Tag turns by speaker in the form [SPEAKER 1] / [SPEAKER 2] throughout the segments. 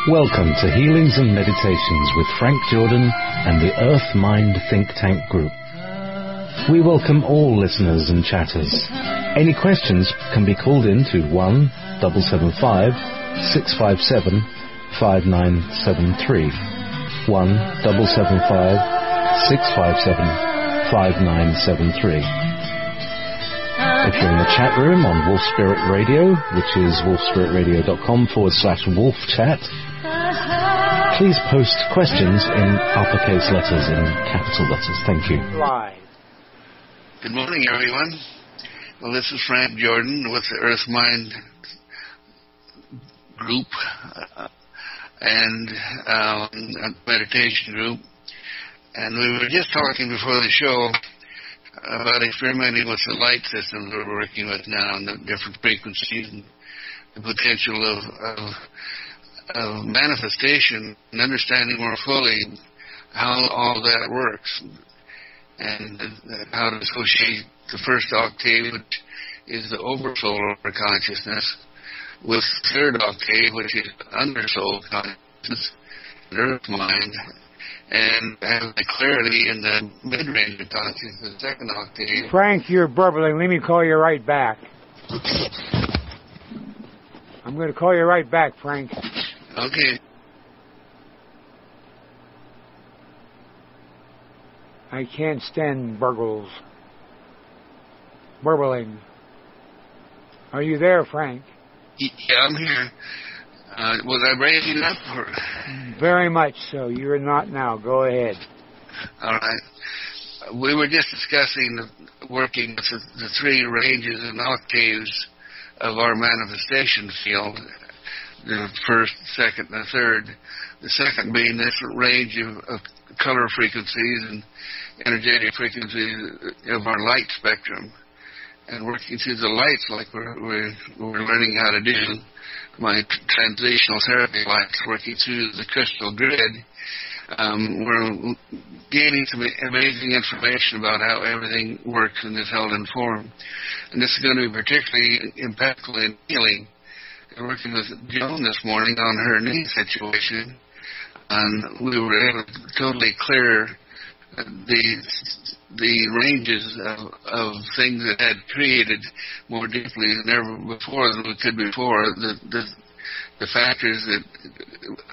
[SPEAKER 1] Welcome to Healings and Meditations with Frank Jordan and the Earth Mind Think Tank Group. We welcome all listeners and chatters. Any questions can be called in to 1-775-657-5973. 1-775-657-5973. If you're in the chat room on Wolf Spirit Radio, which is wolfspiritradio.com/wolfchat, please post questions in uppercase letters, in capital letters. Thank you.
[SPEAKER 2] Live.
[SPEAKER 3] Good morning, everyone. Well, this is Frank Jordan with the Earth Mind Group and a meditation group. And we were just talking before the show about experimenting with the light systems we're working with now and the different frequencies and the potential of manifestation and understanding more fully how all that works and how to associate the first octave, which is the oversoul of our consciousness, with the third octave, which is undersoul consciousness, the earth mind, and have the clarity in the mid-range of consciousness, the second octave.
[SPEAKER 2] Frank, you're burbling. Let me call you right back. I'm going to call you right back, Frank.
[SPEAKER 3] Okay.
[SPEAKER 2] I can't stand burbling. Are you there, Frank?
[SPEAKER 3] Yeah, I'm here. Was I breaking up? Or?
[SPEAKER 2] Very much so. You're not now. Go ahead.
[SPEAKER 3] All right. We were just discussing working with the three ranges and octaves of our manifestation field, the first, second, and the third. The second being this range of color frequencies and energetic frequencies of our light spectrum. And working through the lights like we're learning how to do. My transitional therapy lights working through the crystal grid, we're gaining some amazing information about how everything works and is held in form. And this is going to be particularly impactful in healing. And working with Joan this morning on her knee situation, and we were able to totally clear the ranges of things that had created more deeply than ever before than we could before, the factors that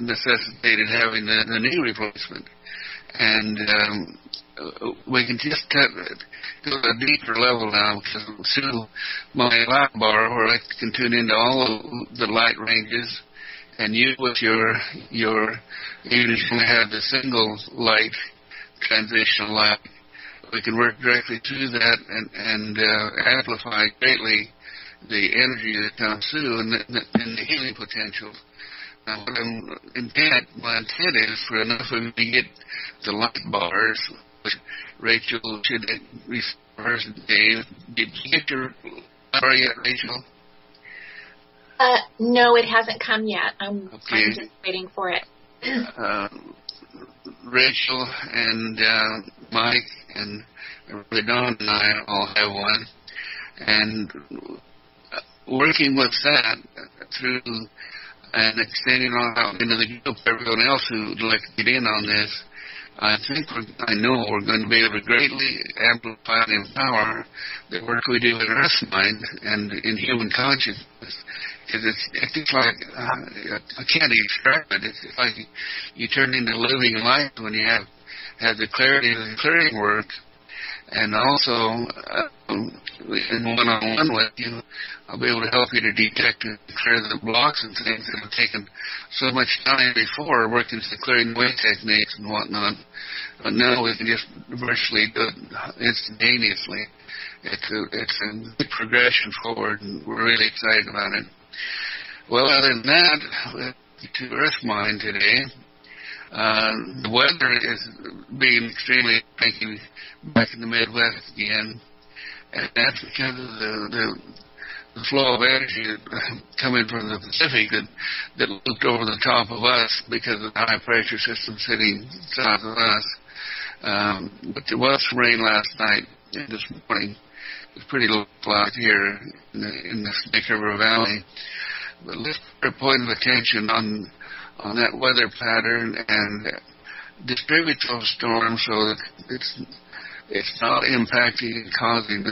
[SPEAKER 3] necessitated having the knee replacement. And we can just go to a deeper level now, because through my light bar where I can tune into all the light ranges, and you with your even if you only have the single light, transitional light, we can work directly through that and amplify greatly the energy that comes through and the healing potential. Now, my intent is for enough of you to get the light bars, which Rachel should refer to Dave. Did you get your bar yet, Rachel?
[SPEAKER 4] No, it hasn't come yet. I'm just waiting for it.
[SPEAKER 3] Rachel and Mike and Don and I all have one, and working with that through and extending on out into the group, everyone else who would like to get in on this, I know we're going to be able to greatly amplify and empower the work we do in Earth Mind and in human consciousness. It's like, I can't describe it. It's like you turn into living light when you have the clarity of the clearing work, and also in one-on-one with you, I'll be able to help you to detect and clear the blocks and things that have taken so much time before working with the clearing away techniques and whatnot. But now we can just virtually do it instantaneously. It's a big progression forward, and we're really excited about it. Well, other than that, to Earth Mind today, the weather is being extremely cranky back in the Midwest again, and that's because of the flow of energy coming from the Pacific that looped over the top of us because of the high pressure system sitting south of us. But there was some rain last night and this morning. It was pretty low out here in the Snake River Valley. But let's put a point of attention on on that weather pattern and distribute those storms so that it's not impacting and causing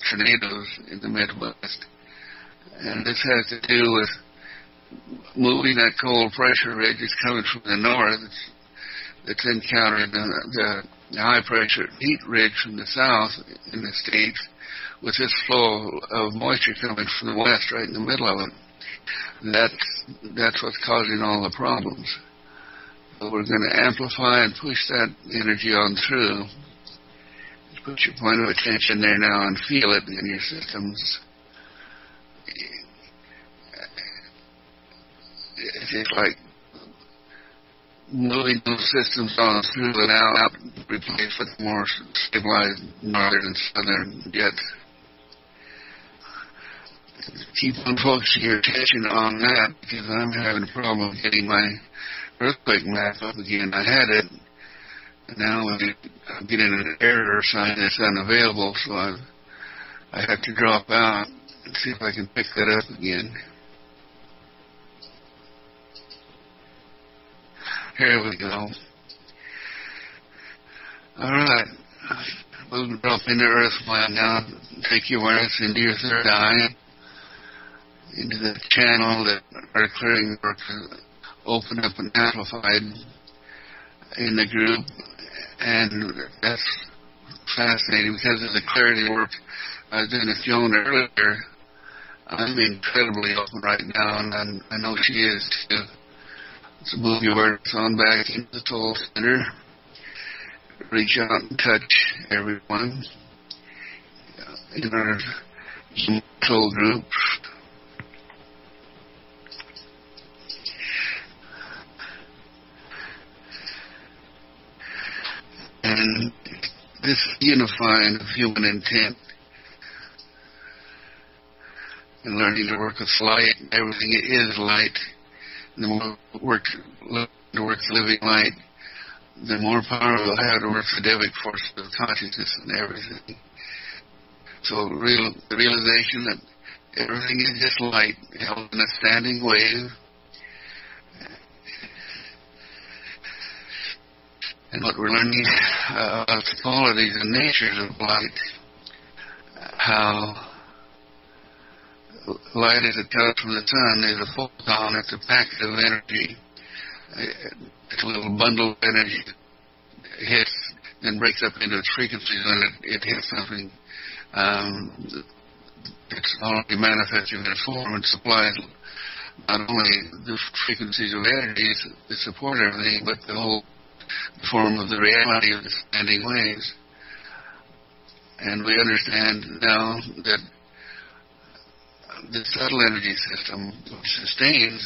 [SPEAKER 3] tornadoes in the Midwest. And this has to do with moving that cold pressure ridge that's coming from the north that's encountering the high pressure heat ridge from the south in the States with this flow of moisture coming from the west right in the middle of it. That's what's causing all the problems. So we're going to amplify and push that energy on through. Just put your point of attention there now and feel it in your systems. It's just like moving those systems on through and out, replaced with more stabilized northern and southern jets. Keep on focusing your attention on that, because I'm having a problem getting my earthquake map up again. I had it, and now I'm getting an error sign that's unavailable, so I have to drop out and see if I can pick that up again. Here we go. All right. We'll drop into Earth Mind now. Take your awareness into your third eye, into the channel that our clearing work opened up and amplified in the group. And that's fascinating because of the clarity work I was doing with Joan earlier. I'm incredibly open right now, and I know she is too. So move your awareness on back into the soul center. Reach out and touch everyone in our soul group. And this unifying of human intent and learning to work with light, everything is light. The more work towards living light, the more power we'll have to work the Devic force of consciousness and everything. So the realization that everything is just light, held in a standing wave. And what we're learning about the qualities and natures of light, how light as it comes from the sun is a photon, it's a packet of energy. It's a little bundle of energy that hits, then breaks up into its frequencies when it hits something that's already manifested in a form and supplies not only the frequencies of energies that support everything, but the whole form of the reality of the standing waves. And we understand now that the subtle energy system, which sustains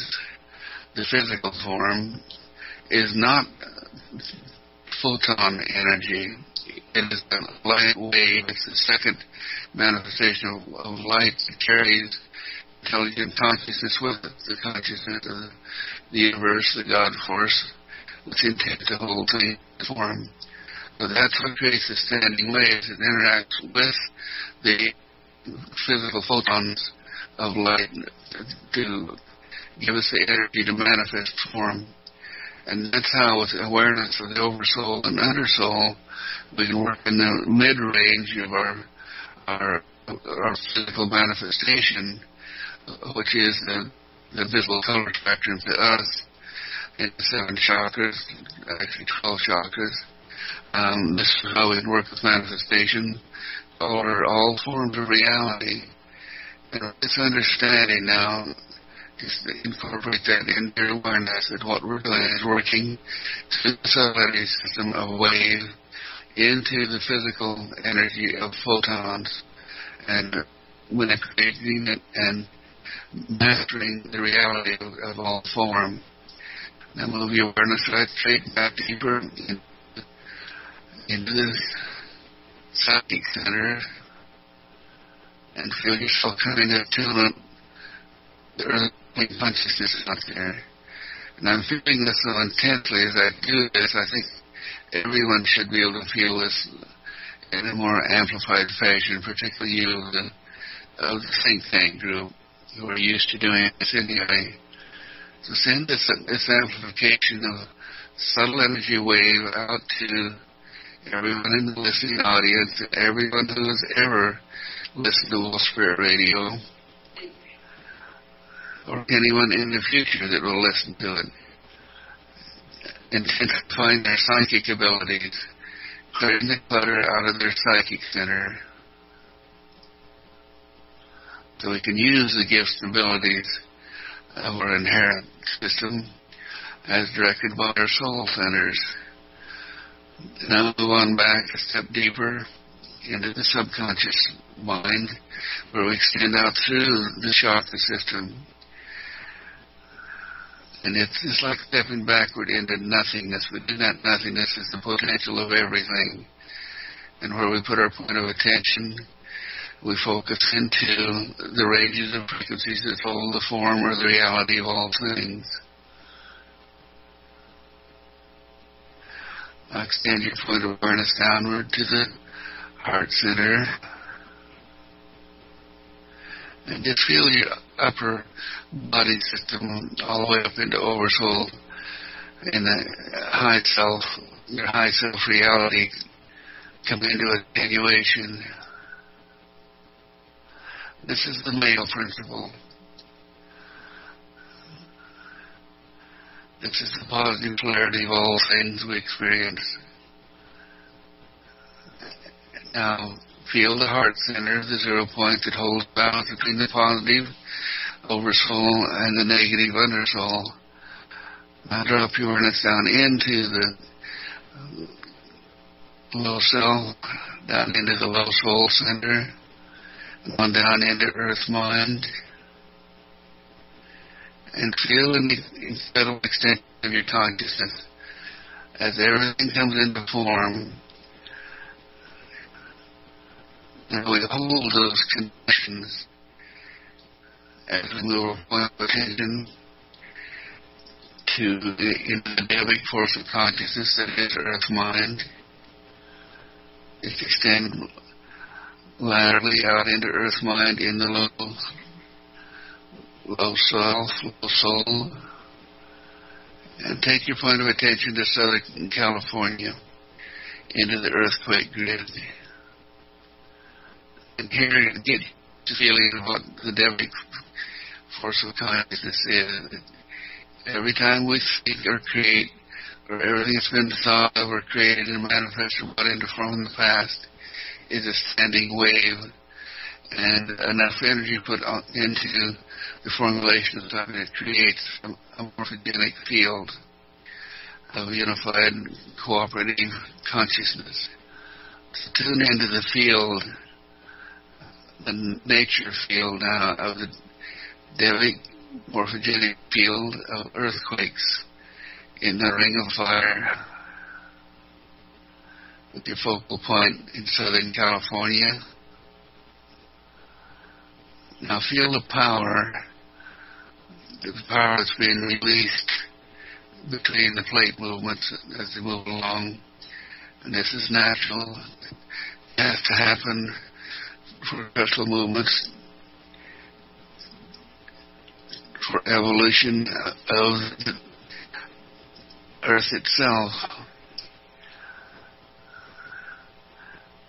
[SPEAKER 3] the physical form, is not photon energy. It is a light wave. It's the second manifestation of light that carries intelligent consciousness with it, the consciousness of the universe, the God force, which intends to hold things in form. So that's what creates the standing waves. It interacts with the physical photons of light to give us the energy to manifest form. And that's how, with awareness of the oversoul and undersoul, we can work in the mid-range of our physical manifestation, which is the visible color spectrum to us in the 7 chakras, actually 12 chakras. This is how we can work with manifestation, or all forms of reality. And this understanding now, just incorporate that into your awareness that what we're doing is working through the subtlety system of wave into the physical energy of photons and manipulating it and mastering the reality of all form. Now move your awareness right straight back deeper into the psychic center and feel yourself coming to tune up. The earthly consciousness is not there. And I'm feeling this so intensely as I do this. I think everyone should be able to feel this in a more amplified fashion, particularly you of the think tank group who are used to doing this anyway. So send this amplification of subtle energy wave out to everyone in the listening audience, everyone who has ever listened to Wolf Spirit Radio, or anyone in the future that will listen to it. Intensifying their psychic abilities, clearing the clutter out of their psychic center, so we can use the gifts and abilities of our inherent system as directed by our soul centers. Now move on back a step deeper into the subconscious mind, where we extend out through the chakra system. And it's like stepping backward into nothingness. Within that nothingness is the potential of everything. And where we put our point of attention, we focus into the ranges of frequencies that hold the form or the reality of all things. Now extend your point of awareness downward to the heart center. And just feel your upper body system all the way up into oversoul, in the high self, your high self reality come into attenuation. This is the male principle. This is the positive polarity of all things we experience. Now, feel the heart center, the 0 point that holds balance between the positive oversoul and the negative undersoul. Now drop your awareness down into the low self, down into the low soul center, and on down into earth mind. And feel the incredible extension of your consciousness as everything comes into form. And we hold those connections as we move our point of attention to the endemic force of consciousness that is earth mind. Just extend laterally out into earth mind in the low self, low soul, and take your point of attention to Southern California, into the earthquake grid. And here you get the feeling of what the dynamic force of consciousness is. Every time we think or create, or everything that's been thought of or created and manifested or brought into form in the past, is a standing wave, and enough energy put into the formulation of something that creates a morphogenic field of unified cooperative consciousness. So tune into the field, the nature field now of the Devic morphogenic field of earthquakes in the ring of fire, with your focal point in Southern California. Now feel the power that's being released between the plate movements as they move along. And this is natural. It has to happen for crystal movements, for evolution of the Earth itself.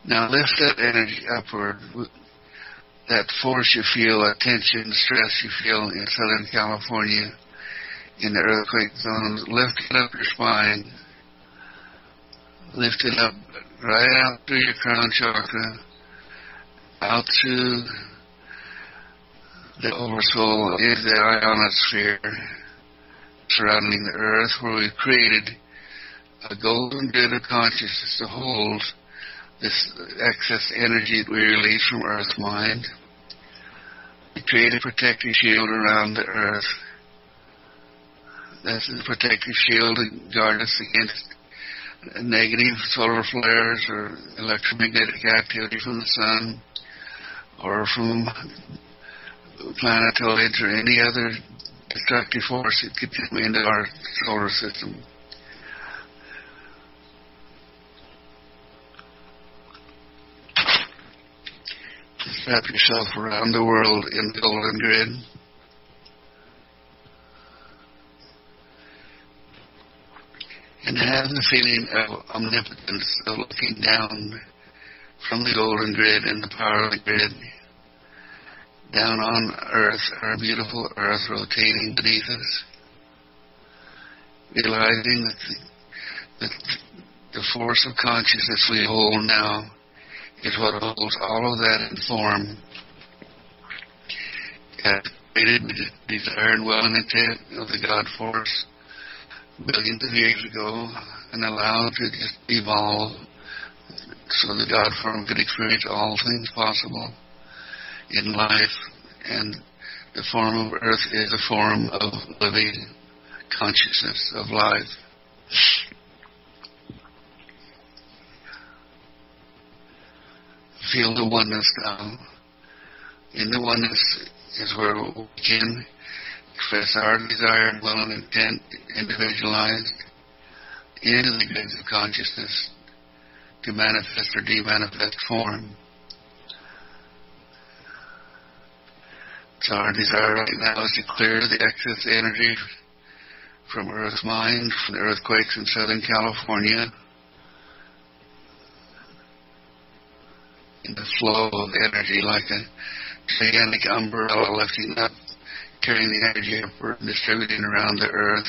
[SPEAKER 3] Now lift that energy upward, that force you feel, that tension, stress you feel in Southern California, in the earthquake zones. Lift it up your spine. Lift it up right out through your crown chakra, out through the oversoul, into the ionosphere surrounding the earth, where we've created a golden grid of consciousness to hold this excess energy that we release from earth mind. We create a protective shield around the earth. That's the protective shield to guard us against negative solar flares or electromagnetic activity from the sun or from planetoids or any other destructive force that could come into our solar system. Just wrap yourself around the world in the golden grid. and have the feeling of omnipotence, of looking down from the golden grid and the power of the grid down on Earth, our beautiful Earth rotating beneath us, realizing that the force of consciousness we hold now is what holds all of that in form. It created the desire and will and intent of the God force billions of years ago and allowed to just evolve so the God form could experience all things possible in life, and the form of Earth is a form of living consciousness of life. Feel the oneness now. In the oneness is where we can express our desire and will and intent individualized into the grids of consciousness to manifest or de-manifest form. So our desire right now is to clear the excess energy from Earth's mind, from the earthquakes in Southern California, in the flow of energy like a gigantic umbrella lifting up, carrying the energy upward and distributing around the Earth.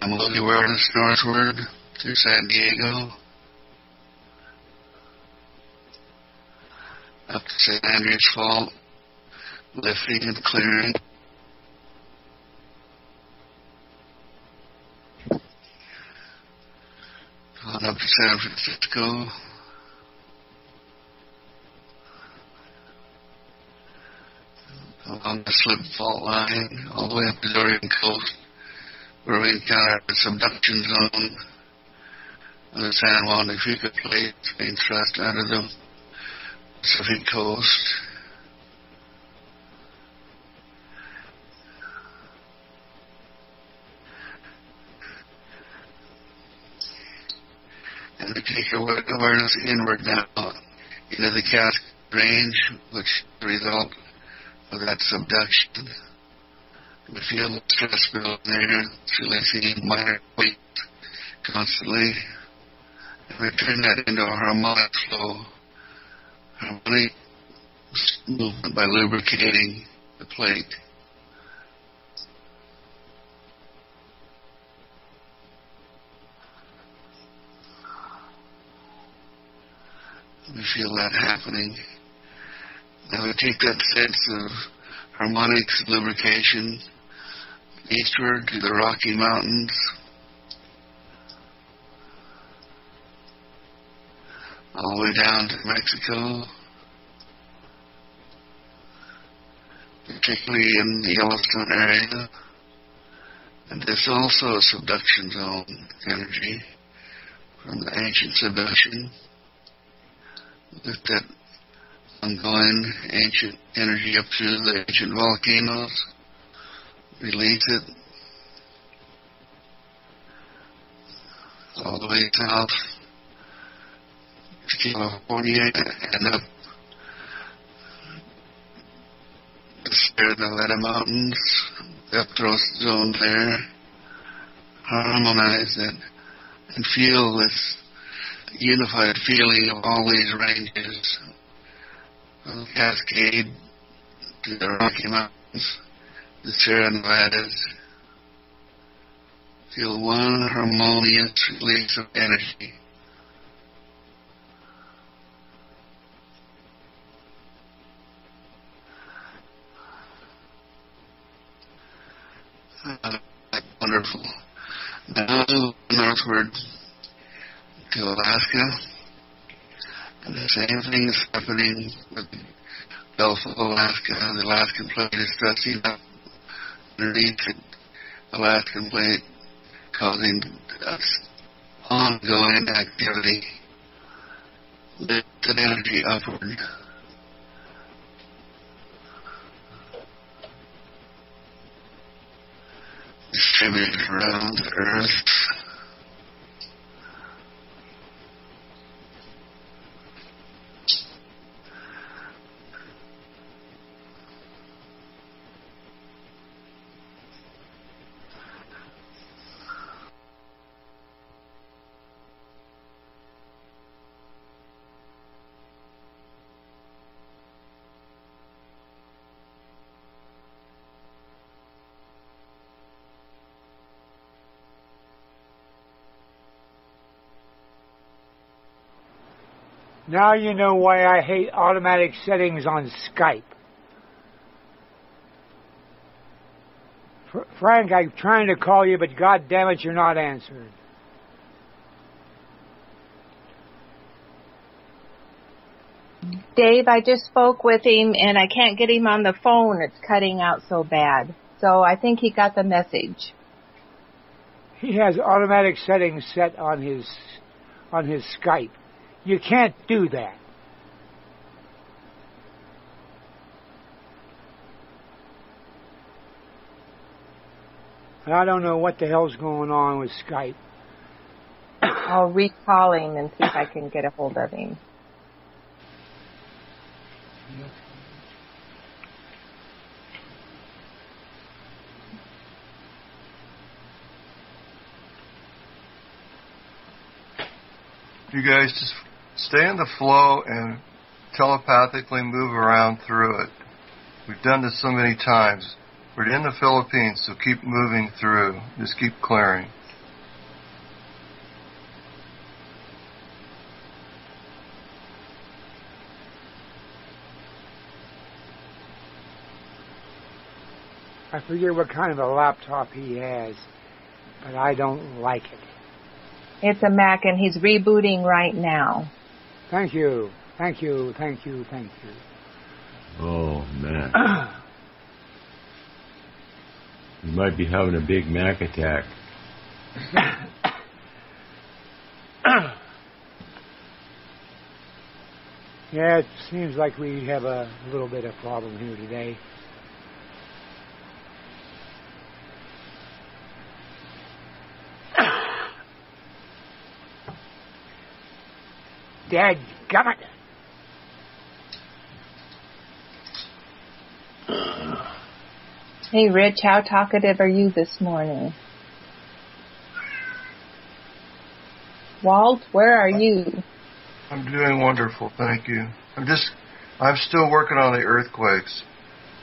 [SPEAKER 3] I'm moving awareness northward through San Diego, up to St. Andrews Fault, lifting and clearing. On up to San Francisco, along the slip fault line, all the way up to the Oregon coast, where we encounter the subduction zone of the San Juan de Fuca plate being thrust out of the Pacific coast. And we take our awareness inward now into the Cascade Range, which is the result of that subduction. We feel the stress building there, releasing minor weight constantly. And we turn that into a harmonic flow, harmonic movement by lubricating the plate. We feel that happening. Now we take that sense of harmonics, lubrication, eastward to the Rocky Mountains, all the way down to Mexico, particularly in the Yellowstone area. And there's also a subduction zone energy from the ancient subduction. With that ongoing ancient energy up through the ancient volcanoes, release it all the way south to California and up the Sierra Nevada mountains, the upthrust zone there. Harmonize it and feel this unified feeling of all these ranges, from the Cascade to the Rocky Mountains, the Sierra Nevadas. Feel one harmonious release of energy. Wonderful. Now northward to Alaska, and the same thing is happening with the Gulf of Alaska. The Alaskan plate is thrusting up underneath the Alaskan plate, causing us ongoing activity. Lift that energy upward. Distributed around the Earth.
[SPEAKER 2] Now you know why I hate automatic settings on Skype. Frank, I'm trying to call you, but God damn it, you're not answering.
[SPEAKER 5] Dave, I just spoke with him, and I can't get him on the phone. It's cutting out so bad. So I think he got the message.
[SPEAKER 2] He has automatic settings set on his Skype. You can't do that. I don't know what the hell's going on with Skype.
[SPEAKER 5] I'll recall him and see if I can get a hold of him.
[SPEAKER 6] You guys just stay in the flow and telepathically move around through it. We've done this so many times. We're in the Philippines, so keep moving through. Just keep clearing.
[SPEAKER 2] I forget what kind of a laptop he has, but I don't like it.
[SPEAKER 5] It's a Mac, and he's rebooting right now.
[SPEAKER 2] Thank you. Thank you. Thank you. Thank you.
[SPEAKER 7] Oh, Mac. You might be having a big Mac attack.
[SPEAKER 2] Yeah, it seems like we have a little bit of problem here today. Dadgummit.
[SPEAKER 5] Hey, Rich, how talkative are you this morning? Walt, where are you?
[SPEAKER 6] I'm doing wonderful, thank you. I'm still working on the earthquakes,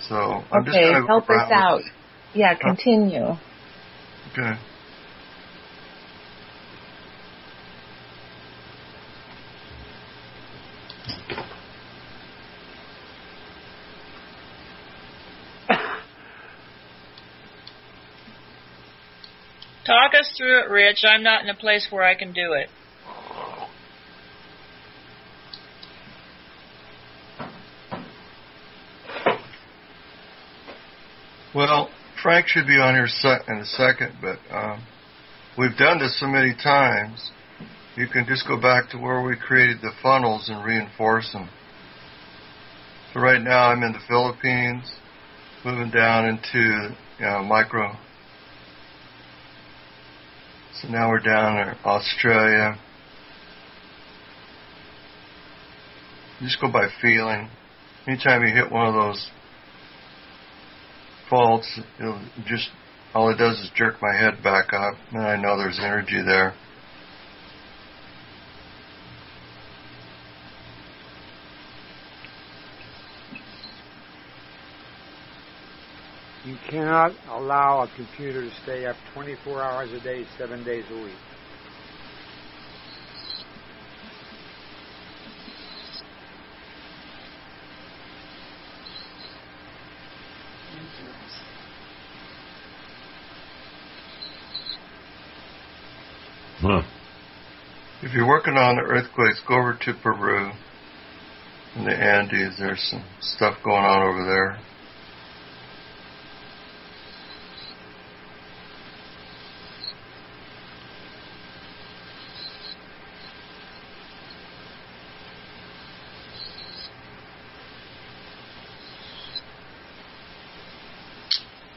[SPEAKER 6] so I'm just
[SPEAKER 5] Okay,
[SPEAKER 6] gonna
[SPEAKER 5] help us out. Yeah, continue.
[SPEAKER 6] Okay.
[SPEAKER 8] Talk us through it, Rich. I'm not in a place where I can do it.
[SPEAKER 6] Well, Frank should be on here in a second, but we've done this so many times. You can just go back to where we created the funnels and reinforce them. So right now I'm in the Philippines, moving down into micro. So now we're down in Australia. Just go by feeling. Anytime you hit one of those faults, all it does is jerk my head back up, and I know there's energy there.
[SPEAKER 2] You cannot allow a computer to stay up 24 hours a day, 7 days a week.
[SPEAKER 7] Huh.
[SPEAKER 6] If you're working on the earthquakes, go over to Peru in the Andes. There's some stuff going on over there.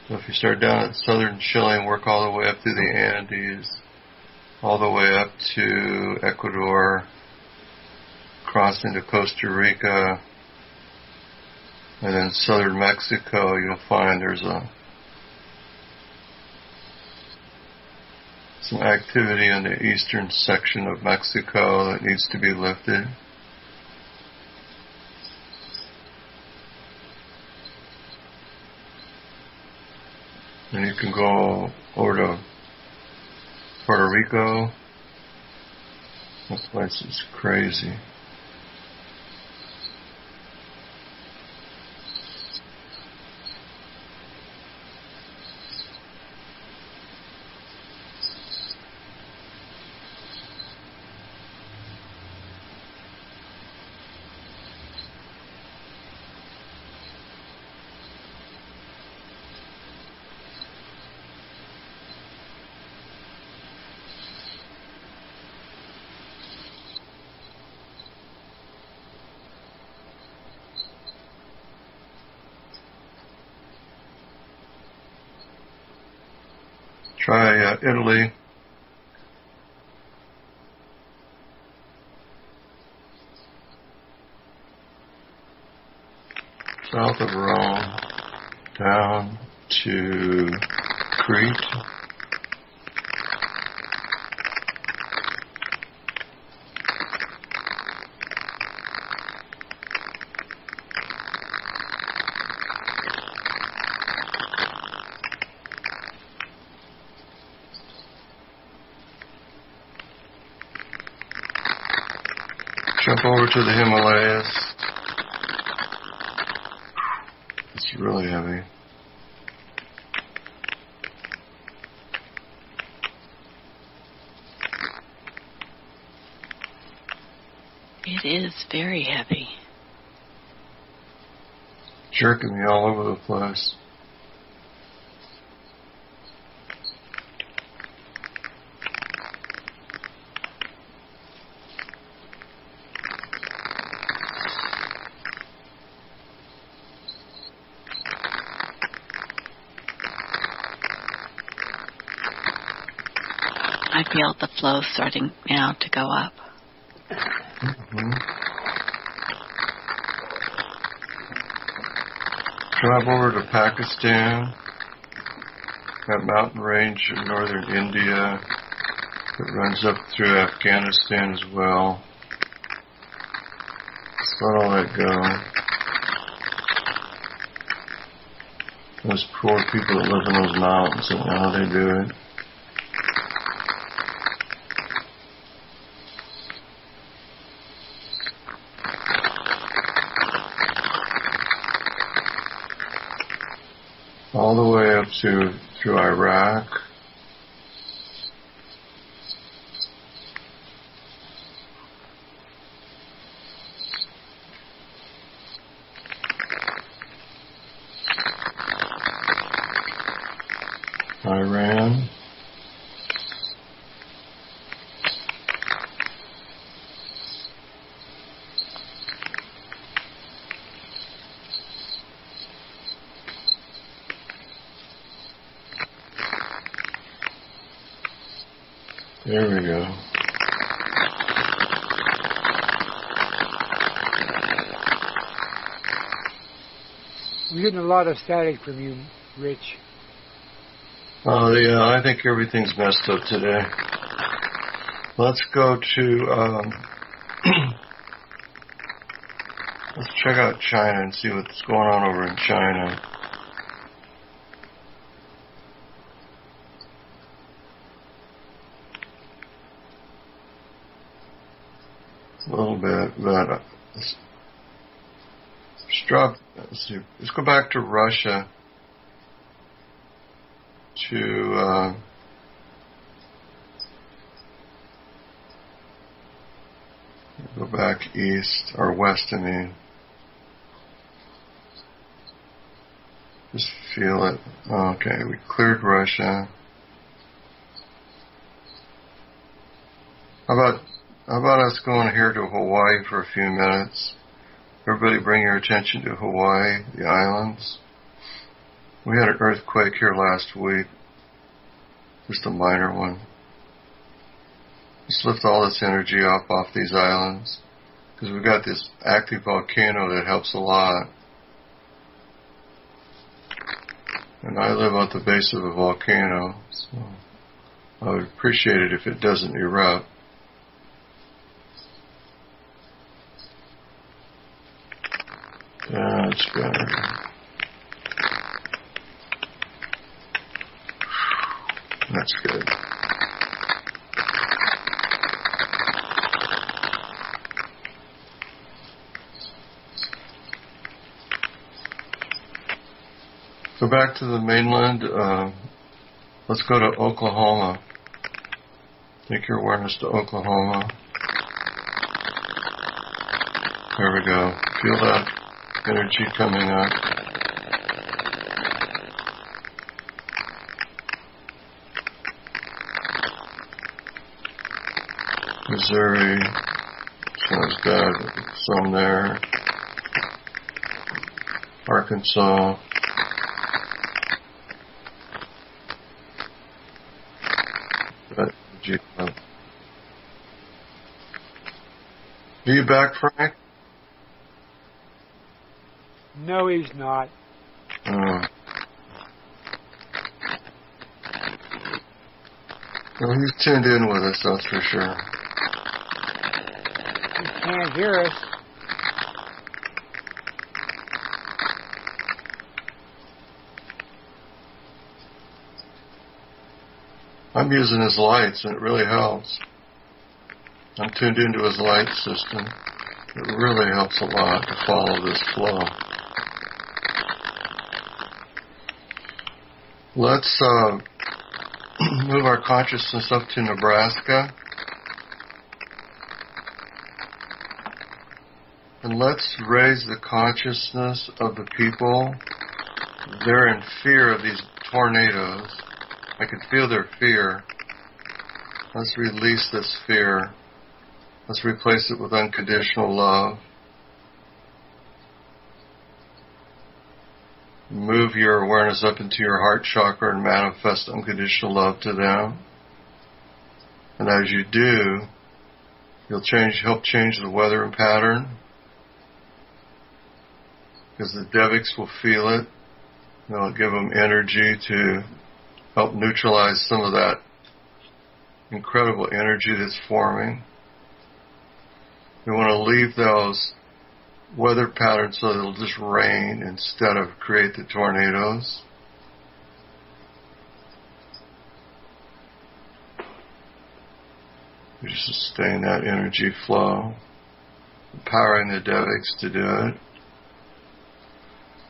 [SPEAKER 6] So if you start down at southern Chile and work all the way up through the Andes, all the way up to Ecuador, cross into Costa Rica, and then southern Mexico, you'll find there's some activity in the eastern section of Mexico that needs to be lifted. And you can go over to Puerto Rico. That place is crazy. Try Italy. South of Rome, down to Crete. Jump over to the Himalayas. It's really heavy.
[SPEAKER 9] It is very heavy.
[SPEAKER 6] Jerking me all over the place.
[SPEAKER 9] I feel the flow starting now to go up.
[SPEAKER 6] Mm-hmm. Drive over to Pakistan, that mountain range in northern India that runs up through Afghanistan as well. Just let all that go. Those poor people that live in those mountains don't know how they do it. All the way up through Iraq. Iran. There we go.
[SPEAKER 2] We're getting a lot of static from you, Rich.
[SPEAKER 6] Oh, yeah, I think everything's messed up today. Let's go to, let's check out China and see what's going on over in China. A little bit, but let's drop, let's see, let's go back to Russia to go back east, or west, I mean. Just feel it. Okay, we cleared Russia. How about us going here to Hawaii for a few minutes? Everybody bring your attention to Hawaii, the islands. We had an earthquake here last week. Just a minor one. Just lift all this energy off these islands. Because we've got this active volcano that helps a lot. And I live at the base of a volcano, so I would appreciate it if it doesn't erupt. That's better. That's good. Go back to the mainland. Let's go to Oklahoma. Take your awareness to Oklahoma. There we go. Feel that energy coming up. Missouri. Sounds good. Some there. Arkansas. That energy flow. Are you back, Frank?
[SPEAKER 2] No, he's not.
[SPEAKER 6] Well, he's tuned in with us, that's for sure.
[SPEAKER 2] He can't hear us.
[SPEAKER 6] I'm using his lights, and it really helps. I'm tuned into his light system. It really helps a lot to follow this flow. Let's move our consciousness up to Nebraska. And let's raise the consciousness of the people. They're in fear of these tornadoes. I can feel their fear. Let's release this fear. Let's replace it with unconditional love. Move your awareness up into your heart chakra and manifest unconditional love to them. And as you do, you'll help change the weather pattern, because the Devics will feel it. It'll give them energy to help neutralize some of that incredible energy that's forming. We want to leave those weather patterns so it'll just rain instead of create the tornadoes. We just sustain that energy flow, empowering the Devics to do it,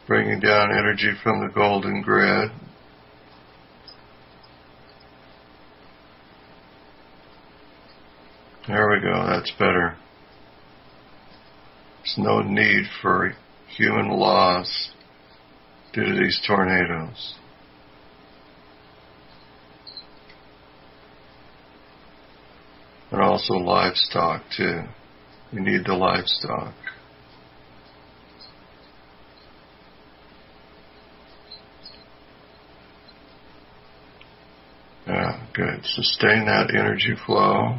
[SPEAKER 6] bringing down energy from the golden grid. There we go, that's better. There's no need for human loss due to these tornadoes. And also livestock too. We need the livestock. Yeah, good. Sustain that energy flow.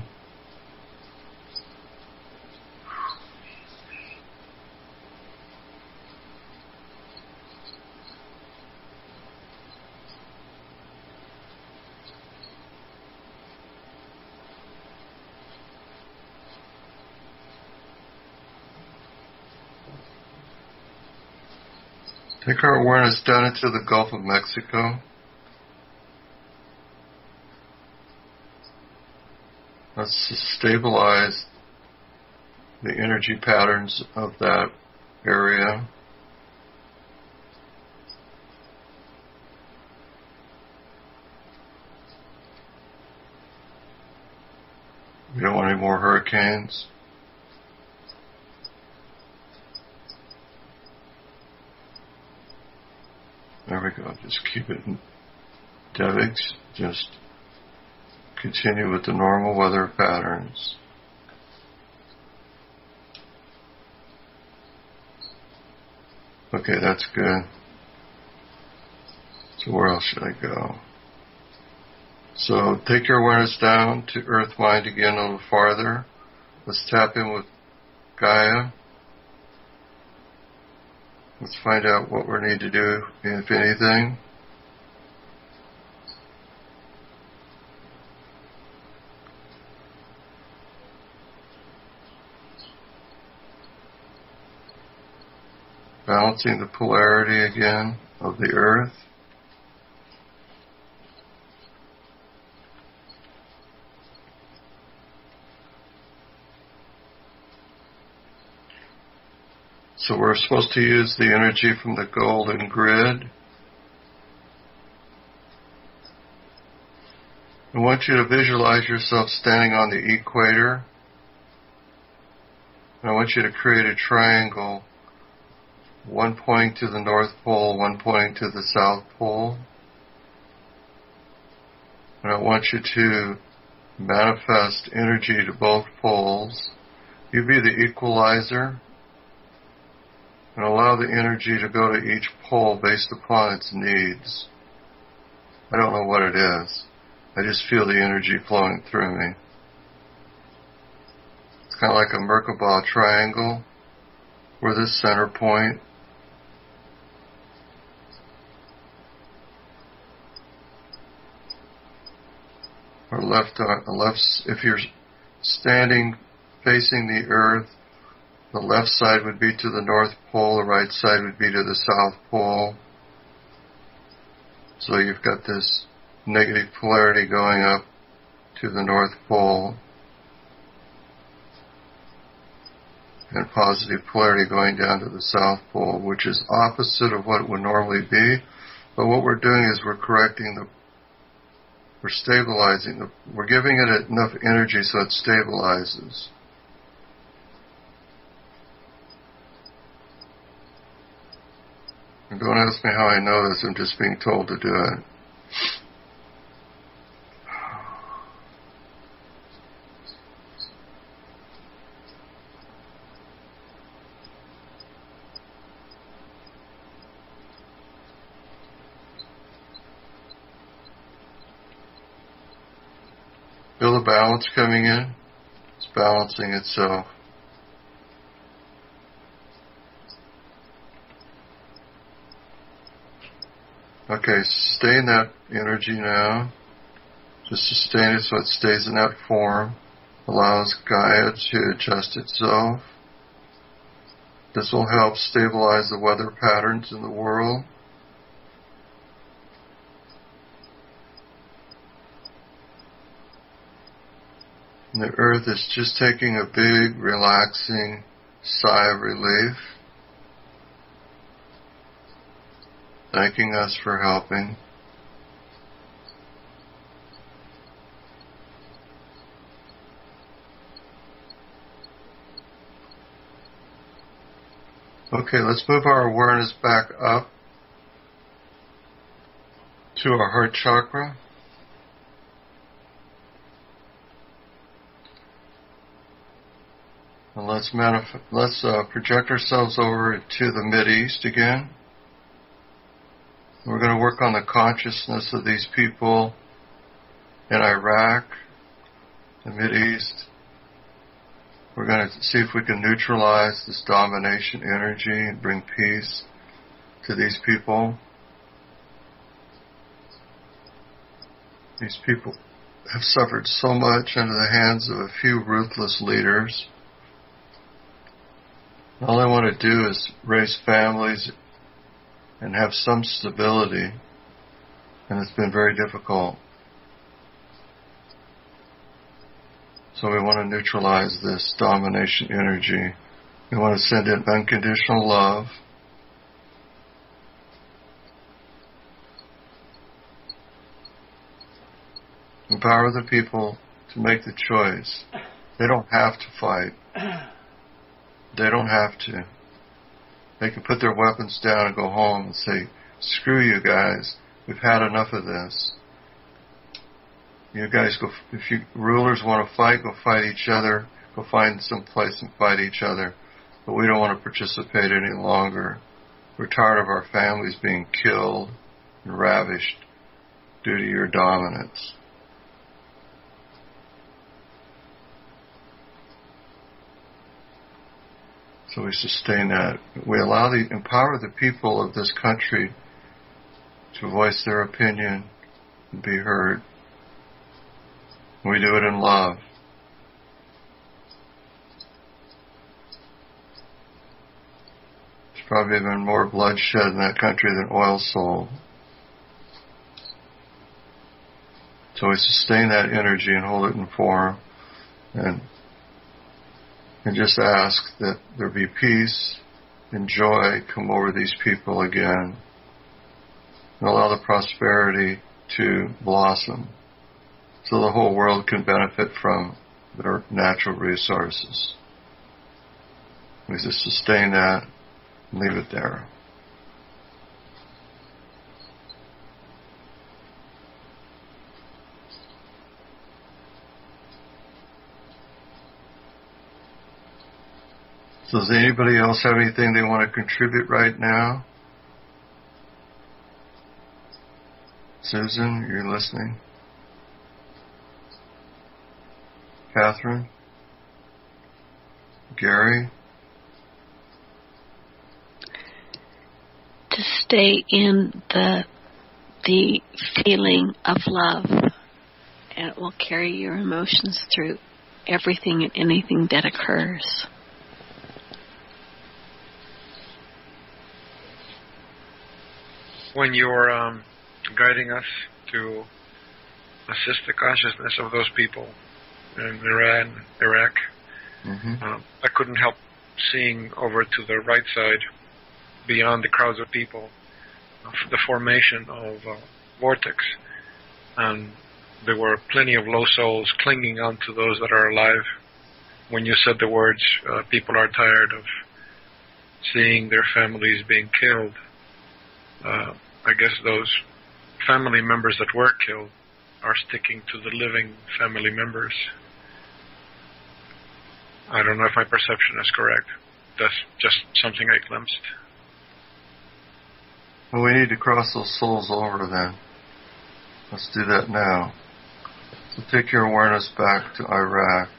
[SPEAKER 6] Take our awareness down into the Gulf of Mexico. Let's stabilize the energy patterns of that area. We don't want any more hurricanes. There we go. Just keep it in Devics. Just continue with the normal weather patterns. Okay, that's good. So where else should I go? So take your awareness down to Earth Mind again a little farther. Let's tap in with Gaia. Let's find out what we need to do, if anything. Balancing the polarity again of the Earth. So we're supposed to use the energy from the golden grid. I want you to visualize yourself standing on the equator. And I want you to create a triangle, one pointing to the North Pole, one pointing to the South Pole. And I want you to manifest energy to both poles. You be the equalizer. And allow the energy to go to each pole based upon its needs. I don't know what it is. I just feel the energy flowing through me. It's kind of like a Merkaba triangle, where this center point or left, if you're standing facing the earth, the left side would be to the North Pole, the right side would be to the South Pole. So you've got this negative polarity going up to the North Pole and positive polarity going down to the South Pole, which is opposite of what it would normally be. But what we're doing is we're stabilizing, we're giving it enough energy so it stabilizes. And don't ask me how I know this, I'm just being told to do it. Feel the balance coming in. It's balancing itself. Okay, sustain that energy now. Just sustain it so it stays in that form. Allows Gaia to adjust itself. This will help stabilize the weather patterns in the world. And the earth is just taking a big, relaxing sigh of relief, thanking us for helping. Okay, let's move our awareness back up to our heart chakra. And let's project ourselves over to the Mideast again. We're going to work on the consciousness of these people in Iraq, the Mideast. We're going to see if we can neutralize this domination energy and bring peace to these people. These people have suffered so much under the hands of a few ruthless leaders. All I want to do is raise families and have some stability, and it's been very difficult. So we want to neutralize this domination energy. We want to send in unconditional love. Empower the people to make the choice. They don't have to fight. They don't have to. They can put their weapons down and go home and say, screw you guys, we've had enough of this. You guys go, if you rulers want to fight, go fight each other, go find some place and fight each other. But we don't want to participate any longer. We're tired of our families being killed and ravished due to your dominance. So we sustain that. We empower the people of this country to voice their opinion and be heard. We do it in love. There's probably been more bloodshed in that country than oil sold. So we sustain that energy and hold it in form and just ask that there be peace and joy come over these people again and allow the prosperity to blossom so the whole world can benefit from their natural resources. We just sustain that and leave it there. So does anybody else have anything they want to contribute right now? Susan, you're listening? Catherine? Gary?
[SPEAKER 9] To stay in the feeling of love, and it will carry your emotions through everything and anything that occurs.
[SPEAKER 10] When you're guiding us to assist the consciousness of those people in Iran, Iraq, I couldn't help seeing over to the right side, beyond the crowds of people, the formation of Vortex. And there were plenty of low souls clinging on to those that are alive. When you said the words, people are tired of seeing their families being killed, I guess those family members that were killed are sticking to the living family members. I don't know if my perception is correct. That's just something I glimpsed.
[SPEAKER 6] Well, we need to cross those souls over then. Let's do that now. So take your awareness back to Iraq.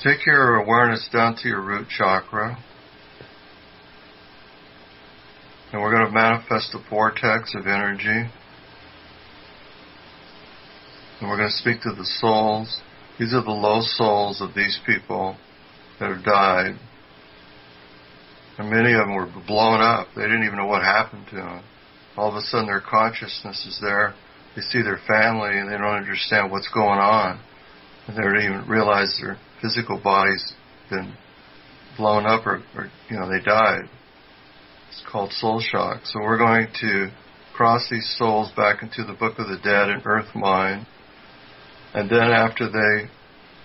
[SPEAKER 6] Take your awareness down to your root chakra. And we're going to manifest a vortex of energy. And we're going to speak to the souls. These are the low souls of these people that have died. And many of them were blown up. They didn't even know what happened to them. All of a sudden their consciousness is there. They see their family and they don't understand what's going on. And they don't even realize their physical body's been blown up or they died. It's called soul shock. So we're going to cross these souls back into the Book of the Dead and Earth Mind. And then after they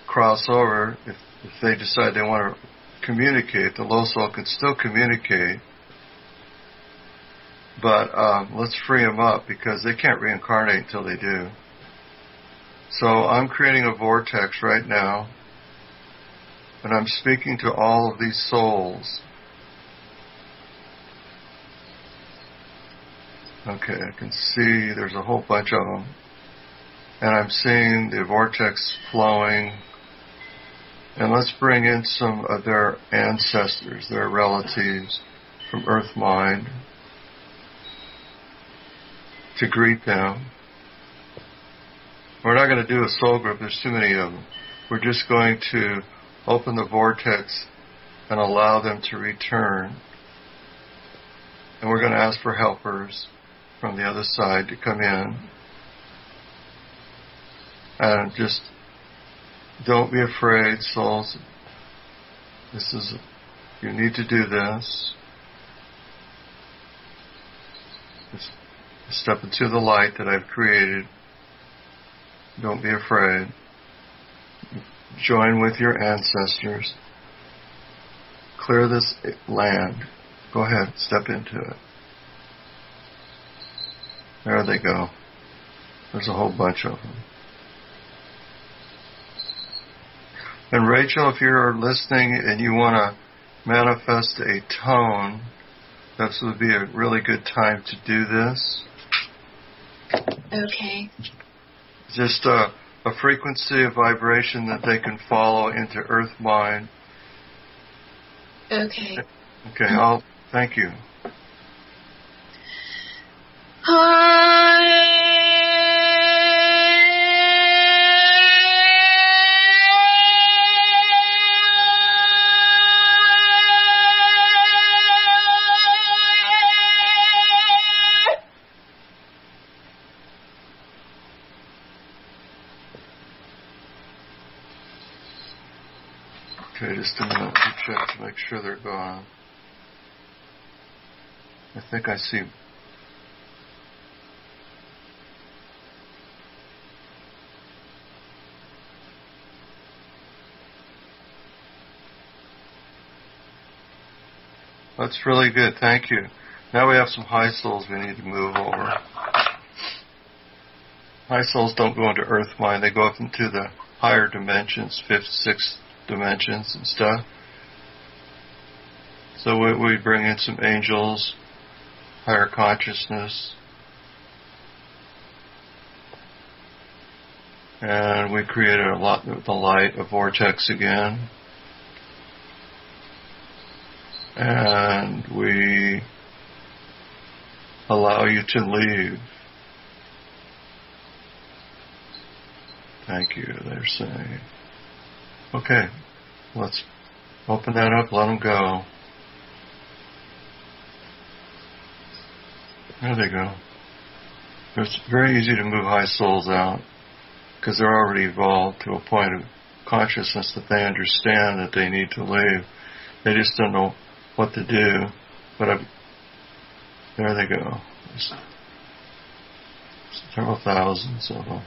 [SPEAKER 6] cross over, if they decide they want to communicate, the low soul can still communicate. But let's free them up because they can't reincarnate until they do. So I'm creating a vortex right now. And I'm speaking to all of these souls. Okay, I can see there's a whole bunch of them. And I'm seeing the vortex flowing. And let's bring in some of their ancestors, their relatives from Earth Mind to greet them. We're not going to do a soul group. There's too many of them. We're just going to open the vortex and allow them to return. And we're going to ask for helpers from the other side to come in. And just don't be afraid, souls. You need to do this. Just step into the light that I've created. Don't be afraid. Join with your ancestors. Clear this land. Go ahead, step into it. There they go. There's a whole bunch of them. And Rachel, if you're listening and you want to manifest a tone, this would be a really good time to do this.
[SPEAKER 4] Okay.
[SPEAKER 6] Just a frequency, a vibration that they can follow into Earth Mind.
[SPEAKER 4] Okay.
[SPEAKER 6] Okay, thank you. Okay, just a minute to check to make sure they're gone. I think I see. That's really good, thank you. Now we have some high souls we need to move over. High souls don't go into Earth Mind, they go up into the higher dimensions, 5th, 6th dimensions and stuff. So we bring in some angels, higher consciousness. And we created the light, a vortex again. And we allow you to leave. Thank you, they're saying. Okay, let's open that up, let them go. There they go. It's very easy to move high souls out because they're already evolved to a point of consciousness that they understand that they need to leave. They just don't know what to do. But there they go. There's several thousands of them.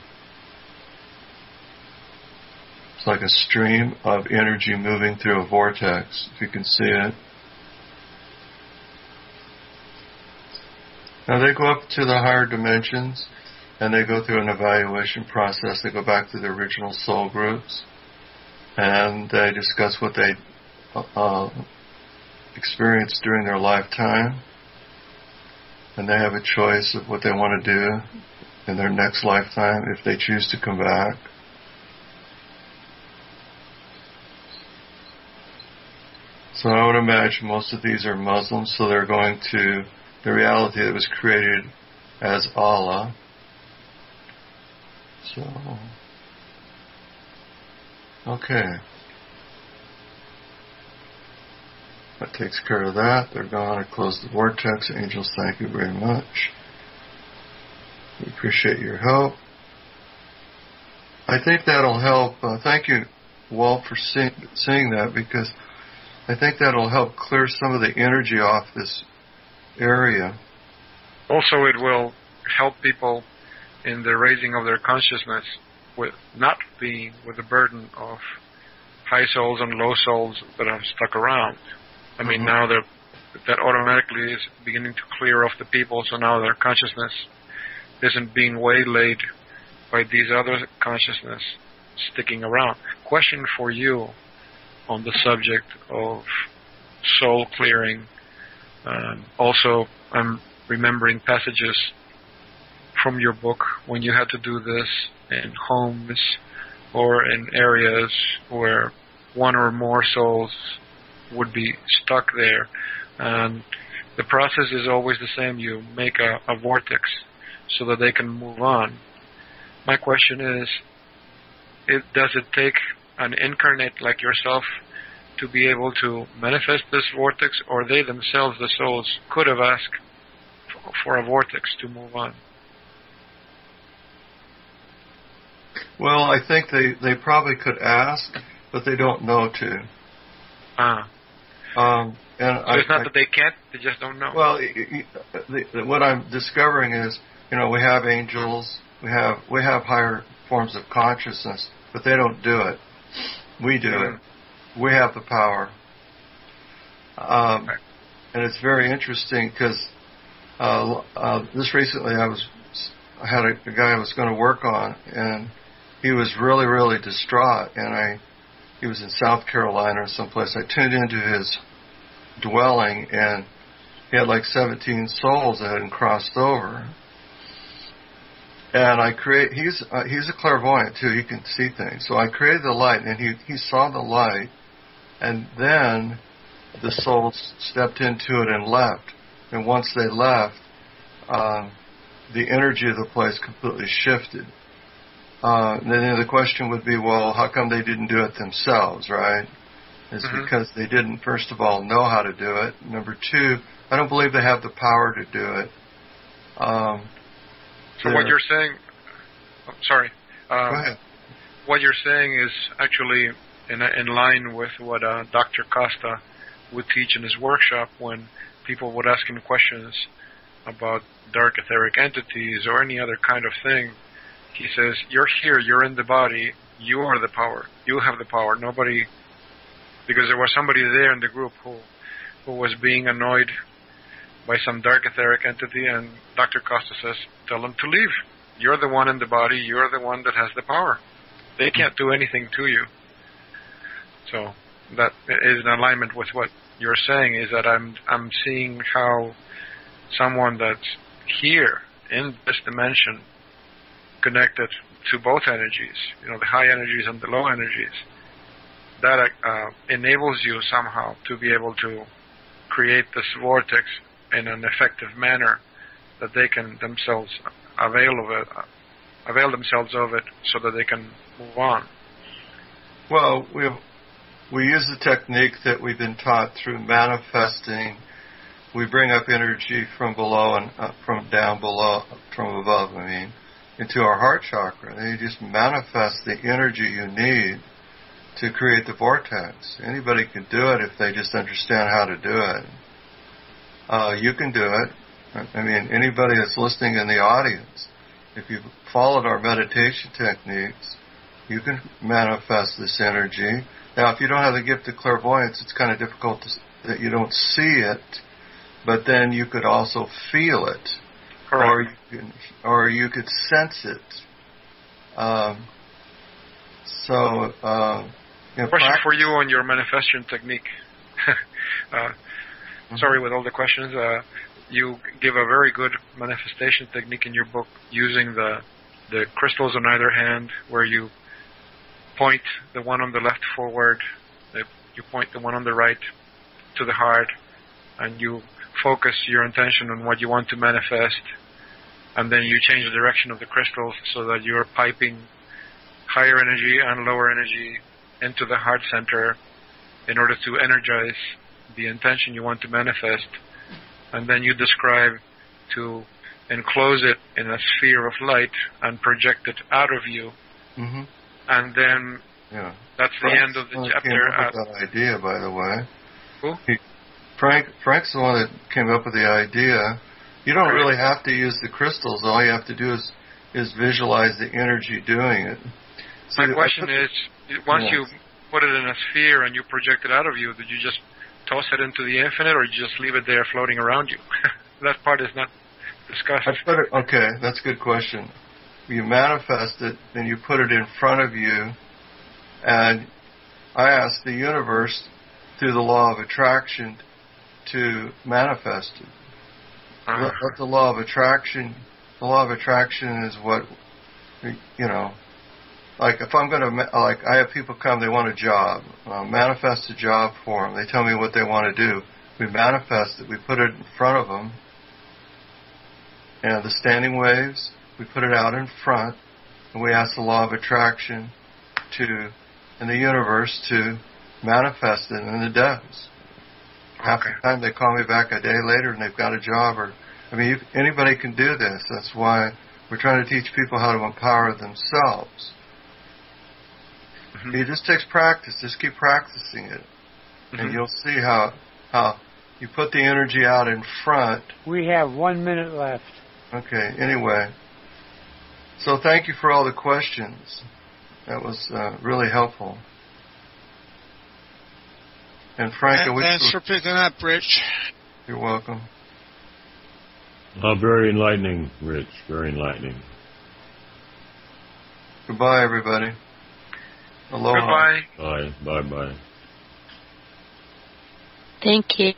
[SPEAKER 6] It's like a stream of energy moving through a vortex, if you can see it. Now they go up to the higher dimensions and they go through an evaluation process. They go back to the original soul groups and they discuss what they experienced during their lifetime, and they have a choice of what they want to do in their next lifetime if they choose to come back. So I would imagine most of these are Muslims, so they're going to the reality that was created as Allah. So, okay. That takes care of that. They're gone. I close the vortex. Angels, thank you very much. We appreciate your help. I think that'll help. Thank you, Walt, for seeing that, because I think that'll help clear some of the energy off this area.
[SPEAKER 10] Also, it will help people in the raising of their consciousness with not being with the burden of high souls and low souls that have stuck around. I mean, now that automatically is beginning to clear off the people, so now their consciousness isn't being waylaid by these other consciousness sticking around. Question for you on the subject of soul clearing. Also, I'm remembering passages from your book when you had to do this in homes or in areas where one or more souls would be stuck there. And the process is always the same. You make a vortex so that they can move on. My question is, does it take an incarnate like yourself to be able to manifest this vortex, or they themselves, the souls, could have asked for a vortex to move on?
[SPEAKER 6] Well, I think they probably could ask, but they don't know to.
[SPEAKER 10] So it's not that they can't, they just don't know.
[SPEAKER 6] Well, what I'm discovering is, we have angels, we have higher forms of consciousness, but they don't do it. We do it. We have the power. And it's very interesting because this recently I had a guy I was going to work on, and he was really, really distraught, and he was in South Carolina or someplace. I tuned into his dwelling, and he had like 17 souls that hadn't crossed over. And he's a clairvoyant too. He can see things. So I created the light, and he saw the light, and then the souls stepped into it and left. And once they left, the energy of the place completely shifted. And then the question would be, well, how come they didn't do it themselves, right? It's because they didn't, first of all, know how to do it. Number two, I don't believe they have the power to do it.
[SPEAKER 10] So what you're saying, sorry.
[SPEAKER 6] Go ahead.
[SPEAKER 10] What you're saying is actually in line with what Dr. Costa would teach in his workshop when people would ask him questions about dark etheric entities or any other kind of thing. He says, you're here, you're in the body, you are the power. You have the power. Nobody, because there was somebody there in the group who was being annoyed by some dark etheric entity, and Dr. Costa says, tell them to leave. You're the one in the body, you're the one that has the power. They can't do anything to you. So that is in alignment with what you're saying, is that I'm seeing how someone that's here in this dimension connected to both energies, the high energies and the low energies, that enables you somehow to be able to create this vortex in an effective manner that they can themselves avail themselves of it so that they can move on.
[SPEAKER 6] Well, we use the technique that we've been taught through manifesting. We bring up energy from below and from above, into our heart chakra. And you just manifest the energy you need to create the vortex. Anybody can do it if they just understand how to do it. You can do it. Anybody that's listening in the audience, if you've followed our meditation techniques, you can manifest this energy. Now, if you don't have the gift of clairvoyance, it's kind of difficult that you don't see it, but then you could also feel it.
[SPEAKER 10] Correct.
[SPEAKER 6] Or you could sense it.
[SPEAKER 10] Question for you on your manifestation technique. Sorry, with all the questions. You give a very good manifestation technique in your book using the crystals on either hand, where you point the one on the left forward, you point the one on the right to the heart, and you focus your intention on what you want to manifest, and then you change the direction of the crystals so that you're piping higher energy and lower energy into the heart center in order to energize the intention you want to manifest. And then you describe to enclose it in a sphere of light and project it out of you.
[SPEAKER 6] Mm-hmm.
[SPEAKER 10] And then that's the end of the chapter.
[SPEAKER 6] Came up with that idea, by the way.
[SPEAKER 10] Who?
[SPEAKER 6] Frank's the one that came up with the idea. You don't really have to use the crystals. All you have to do is visualize the energy doing it.
[SPEAKER 10] My question is, once you put it in a sphere and you project it out of you, did you just toss it into the infinite, or you just leave it there floating around you? That part is not discussed.
[SPEAKER 6] Okay, that's a good question. You manifest it, then you put it in front of you, and I ask the universe, through the law of attraction, to manifest it. What the law of attraction is what, like if I'm going to, I have people come, they want a job. I'll manifest a job for them. They tell me what they want to do. We manifest it. We put it in front of them. And the standing waves, we put it out in front. And we ask the law of attraction in the universe to manifest it, and it does. Half the time they call me back a day later and they've got a job. Anybody can do this. That's why we're trying to teach people how to empower themselves. It just takes practice. Just keep practicing it. And you'll see how you put the energy out in front.
[SPEAKER 2] We have 1 minute left.
[SPEAKER 6] Okay, anyway. So thank you for all the questions. That was really helpful. And Frank,
[SPEAKER 11] thanks for picking up, Rich.
[SPEAKER 6] You're welcome.
[SPEAKER 7] Very enlightening, Rich. Very enlightening.
[SPEAKER 6] Goodbye, everybody. Aloha.
[SPEAKER 10] Goodbye.
[SPEAKER 7] Bye. Bye-bye.
[SPEAKER 9] Thank you.